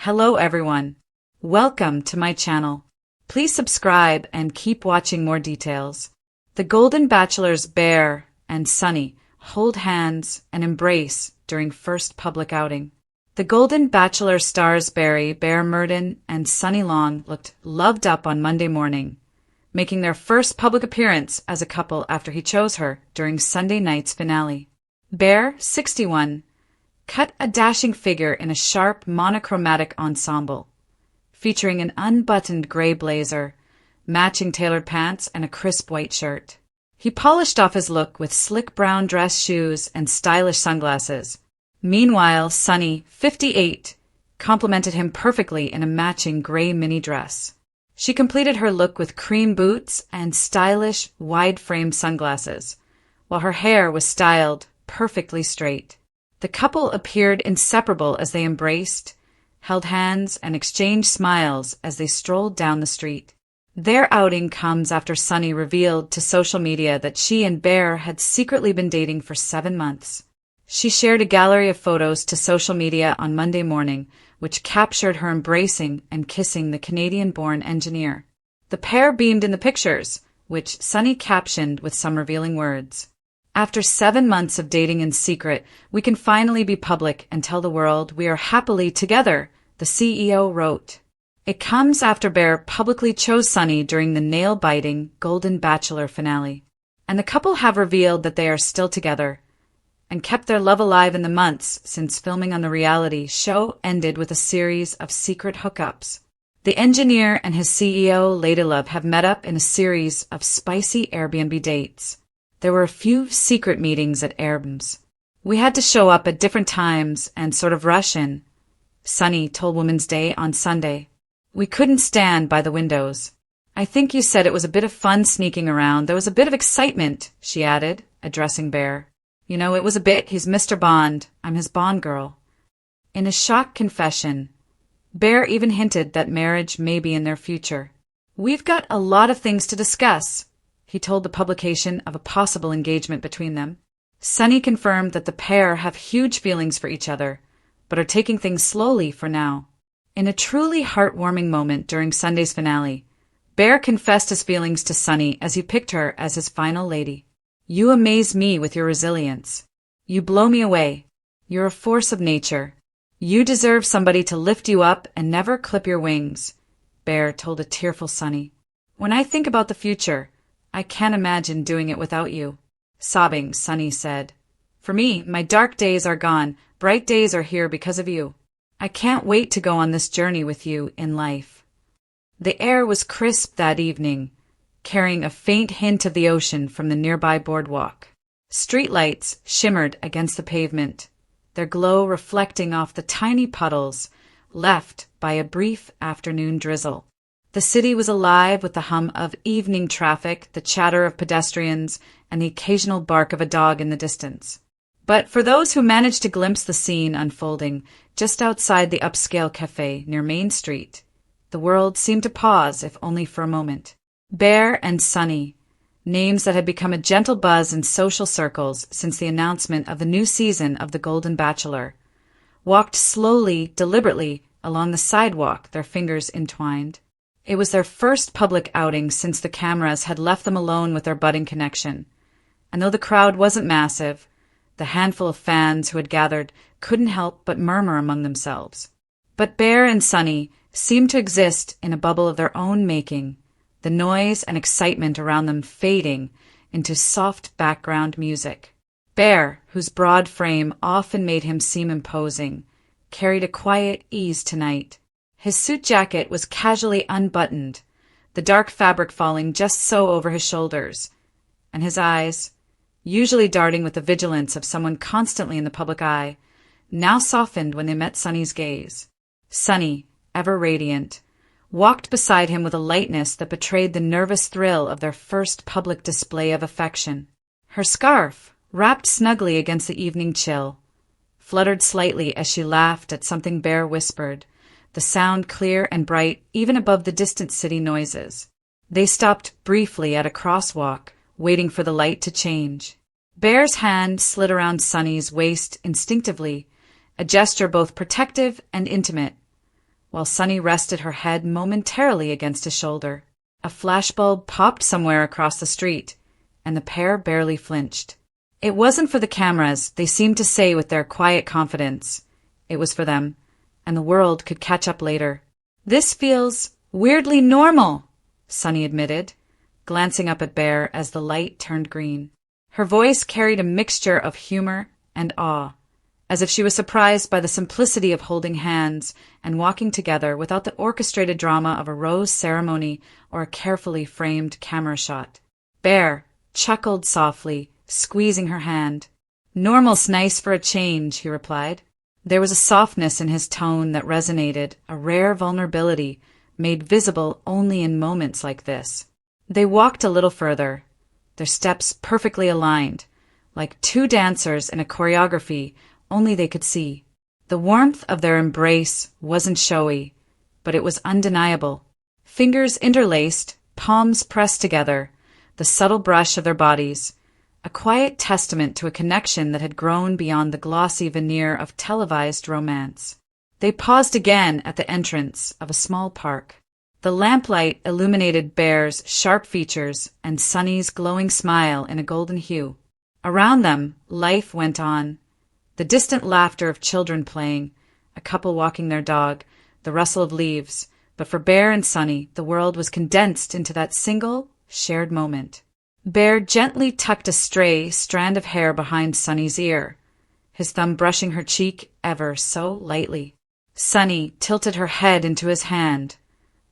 Hello everyone. Welcome to my channel. Please subscribe and keep watching more details. The Golden Bachelors Bear and Sunny hold hands and embrace during first public outing. The Golden Bachelor stars Barry, Bear Murden, and Sunny Long looked loved up on Monday morning, making their first public appearance as a couple after he chose her during Sunday night's finale. Bear, 61, cut a dashing figure in a sharp monochromatic ensemble, featuring an unbuttoned gray blazer, matching tailored pants, and a crisp white shirt. He polished off his look with slick brown dress shoes and stylish sunglasses. Meanwhile, Sunny, 58, complimented him perfectly in a matching gray mini dress. She completed her look with cream boots and stylish, wide-frame sunglasses, while her hair was styled perfectly straight. The couple appeared inseparable as they embraced, held hands, and exchanged smiles as they strolled down the street. Their outing comes after Sunny revealed to social media that she and Bear had secretly been dating for 7 months. She shared a gallery of photos to social media on Monday morning, which captured her embracing and kissing the Canadian-born engineer. The pair beamed in the pictures, which Sunny captioned with some revealing words. After 7 months of dating in secret, we can finally be public and tell the world we are happily together, the CEO wrote. It comes after Bear publicly chose Sunny during the nail-biting Golden Bachelor finale, and the couple have revealed that they are still together and kept their love alive in the months since filming on the reality show ended with a series of secret hookups. The engineer and his CEO, Ladylove, have met up in a series of spicy Airbnb dates. There were a few secret meetings at Airbnbs. We had to show up at different times and sort of rush in, Sunny told Women's Day on Sunday. We couldn't stand by the windows. I think you said it was a bit of fun sneaking around. There was a bit of excitement, she added, addressing Bear. You know, it was a bit. He's Mr. Bond. I'm his Bond girl. In a shocked confession, Bear even hinted that marriage may be in their future. We've got a lot of things to discuss, he told the publication of a possible engagement between them. Sunny confirmed that the pair have huge feelings for each other, but are taking things slowly for now. In a truly heartwarming moment during Sunday's finale, Bear confessed his feelings to Sunny as he picked her as his final lady. You amaze me with your resilience. You blow me away. You're a force of nature. You deserve somebody to lift you up and never clip your wings, Bear told a tearful Sunny. When I think about the future, I can't imagine doing it without you. Sobbing, Sunny said. For me, my dark days are gone. Bright days are here because of you. I can't wait to go on this journey with you in life. The air was crisp that evening, carrying a faint hint of the ocean from the nearby boardwalk. Streetlights shimmered against the pavement, their glow reflecting off the tiny puddles left by a brief afternoon drizzle. The city was alive with the hum of evening traffic, the chatter of pedestrians, and the occasional bark of a dog in the distance. But for those who managed to glimpse the scene unfolding just outside the upscale cafe near Main Street, the world seemed to pause, if only for a moment. Bear and Sunny, names that had become a gentle buzz in social circles since the announcement of the new season of The Golden Bachelor, walked slowly, deliberately, along the sidewalk, their fingers entwined. It was their first public outing since the cameras had left them alone with their budding connection. And though the crowd wasn't massive, the handful of fans who had gathered couldn't help but murmur among themselves. But Bear and Sunny seemed to exist in a bubble of their own making, the noise and excitement around them fading into soft background music. Bear, whose broad frame often made him seem imposing, carried a quiet ease tonight. His suit jacket was casually unbuttoned, the dark fabric falling just so over his shoulders, and his eyes, usually darting with the vigilance of someone constantly in the public eye, now softened when they met Sunny's gaze. Sunny, ever radiant, walked beside him with a lightness that betrayed the nervous thrill of their first public display of affection. Her scarf, wrapped snugly against the evening chill, fluttered slightly as she laughed at something Bear whispered, the sound clear and bright even above the distant city noises. They stopped briefly at a crosswalk, waiting for the light to change. Bear's hand slid around Sunny's waist instinctively, a gesture both protective and intimate. while Sunny rested her head momentarily against his shoulder. A flashbulb popped somewhere across the street, and the pair barely flinched. It wasn't for the cameras, they seemed to say with their quiet confidence. It was for them, and the world could catch up later. "This feels weirdly normal," Sunny admitted, glancing up at Bear as the light turned green. Her voice carried a mixture of humor and awe, as if she was surprised by the simplicity of holding hands and walking together without the orchestrated drama of a rose ceremony or a carefully framed camera shot. Bear chuckled softly, squeezing her hand. "Normal's nice for a change," he replied. There was a softness in his tone that resonated, a rare vulnerability made visible only in moments like this. They walked a little further, their steps perfectly aligned, like two dancers in a choreography only they could see. The warmth of their embrace wasn't showy, but it was undeniable. Fingers interlaced, palms pressed together, the subtle brush of their bodies, a quiet testament to a connection that had grown beyond the glossy veneer of televised romance. They paused again at the entrance of a small park. The lamplight illuminated Bear's sharp features and Sunny's glowing smile in a golden hue. Around them, life went on. The distant laughter of children playing, a couple walking their dog, the rustle of leaves, but for Bear and Sunny, the world was condensed into that single, shared moment. Bear gently tucked a stray strand of hair behind Sunny's ear, his thumb brushing her cheek ever so lightly. Sunny tilted her head into his hand,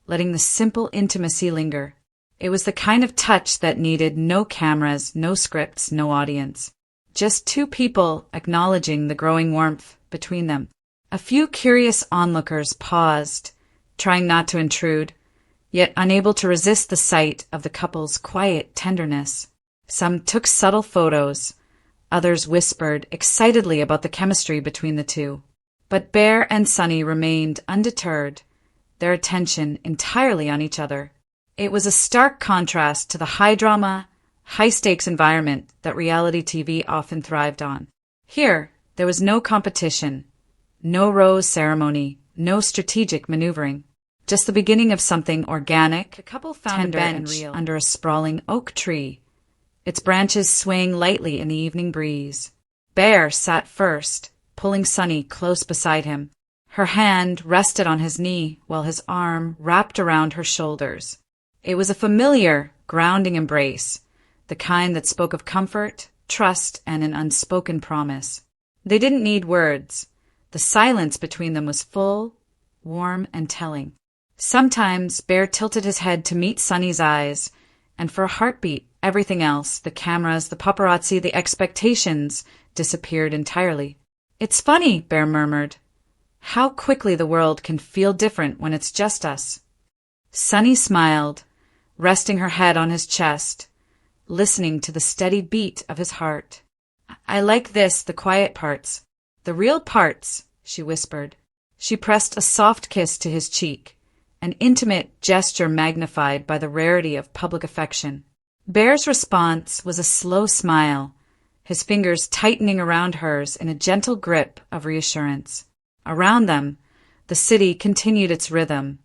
letting the simple intimacy linger. It was the kind of touch that needed no cameras, no scripts, no audience. Just two people acknowledging the growing warmth between them. A few curious onlookers paused, trying not to intrude, yet unable to resist the sight of the couple's quiet tenderness. Some took subtle photos, others whispered excitedly about the chemistry between the two. But Bear and Sunny remained undeterred, their attention entirely on each other. It was a stark contrast to the high-drama, high-stakes environment that reality TV often thrived on. Here, there was no competition, no rose ceremony, no strategic maneuvering. Just the beginning of something organic, the couple found a bench under a sprawling oak tree, its branches swaying lightly in the evening breeze. Bear sat first, pulling Sunny close beside him. Her hand rested on his knee while his arm wrapped around her shoulders. It was a familiar, grounding embrace, the kind that spoke of comfort, trust, and an unspoken promise. They didn't need words. The silence between them was full, warm, and telling. Sometimes Bear tilted his head to meet Sunny's eyes, and for a heartbeat, everything else, the cameras, the paparazzi, the expectations, disappeared entirely. "It's funny," Bear murmured, "how quickly the world can feel different when it's just us." Sunny smiled, resting her head on his chest, listening to the steady beat of his heart. "I like this, the quiet parts. The real parts," she whispered. She pressed a soft kiss to his cheek, an intimate gesture magnified by the rarity of public affection. Bear's response was a slow smile, his fingers tightening around hers in a gentle grip of reassurance. Around them, the city continued its rhythm,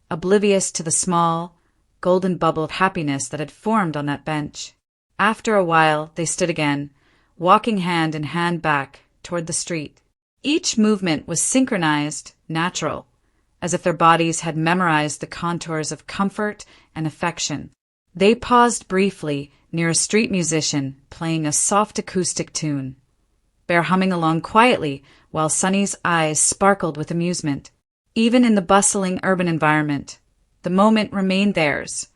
oblivious to the small, golden bubble of happiness that had formed on that bench. After a while, they stood again, walking hand in hand back toward the street. Each movement was synchronized, natural, as if their bodies had memorized the contours of comfort and affection. They paused briefly near a street musician playing a soft acoustic tune, Bear humming along quietly while Sunny's eyes sparkled with amusement. Even in the bustling urban environment, the moment remained theirs,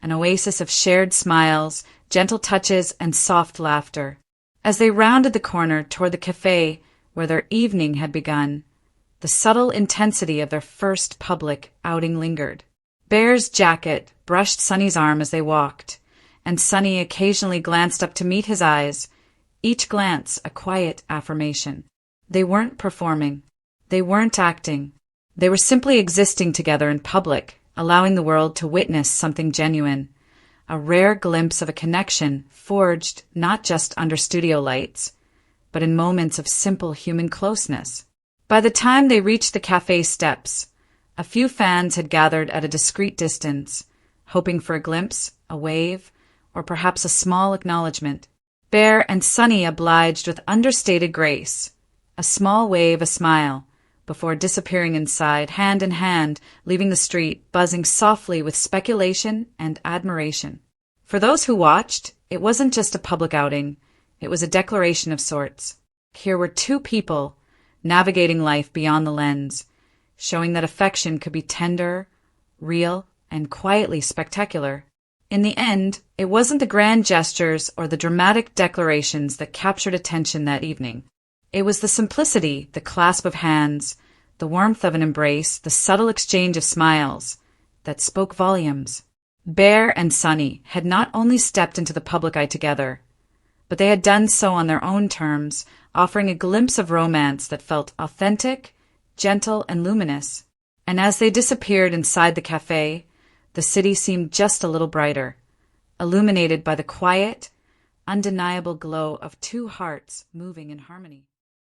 an oasis of shared smiles, gentle touches, and soft laughter. As they rounded the corner toward the cafe where their evening had begun, the subtle intensity of their first public outing lingered. Bear's jacket brushed Sunny's arm as they walked, and Sunny occasionally glanced up to meet his eyes, each glance a quiet affirmation. They weren't performing. They weren't acting. They were simply existing together in public, allowing the world to witness something genuine, a rare glimpse of a connection forged not just under studio lights, but in moments of simple human closeness. By the time they reached the cafe steps, A few fans had gathered at a discreet distance, hoping for a glimpse, a wave, or perhaps a small acknowledgement. Bear and Sunny obliged with understated grace, a small wave, a smile, before disappearing inside, hand in hand, leaving the street, buzzing softly with speculation and admiration. For those who watched, it wasn't just a public outing, it was a declaration of sorts. Here were two people navigating life beyond the lens, showing that affection could be tender, real, and quietly spectacular. In the end, it wasn't the grand gestures or the dramatic declarations that captured attention that evening. It was the simplicity, the clasp of hands, the warmth of an embrace, the subtle exchange of smiles that spoke volumes. Bear and Sunny had not only stepped into the public eye together, but they had done so on their own terms, offering a glimpse of romance that felt authentic, gentle, and luminous. And as they disappeared inside the cafe, the city seemed just a little brighter, illuminated by the quiet, undeniable glow of two hearts moving in harmony.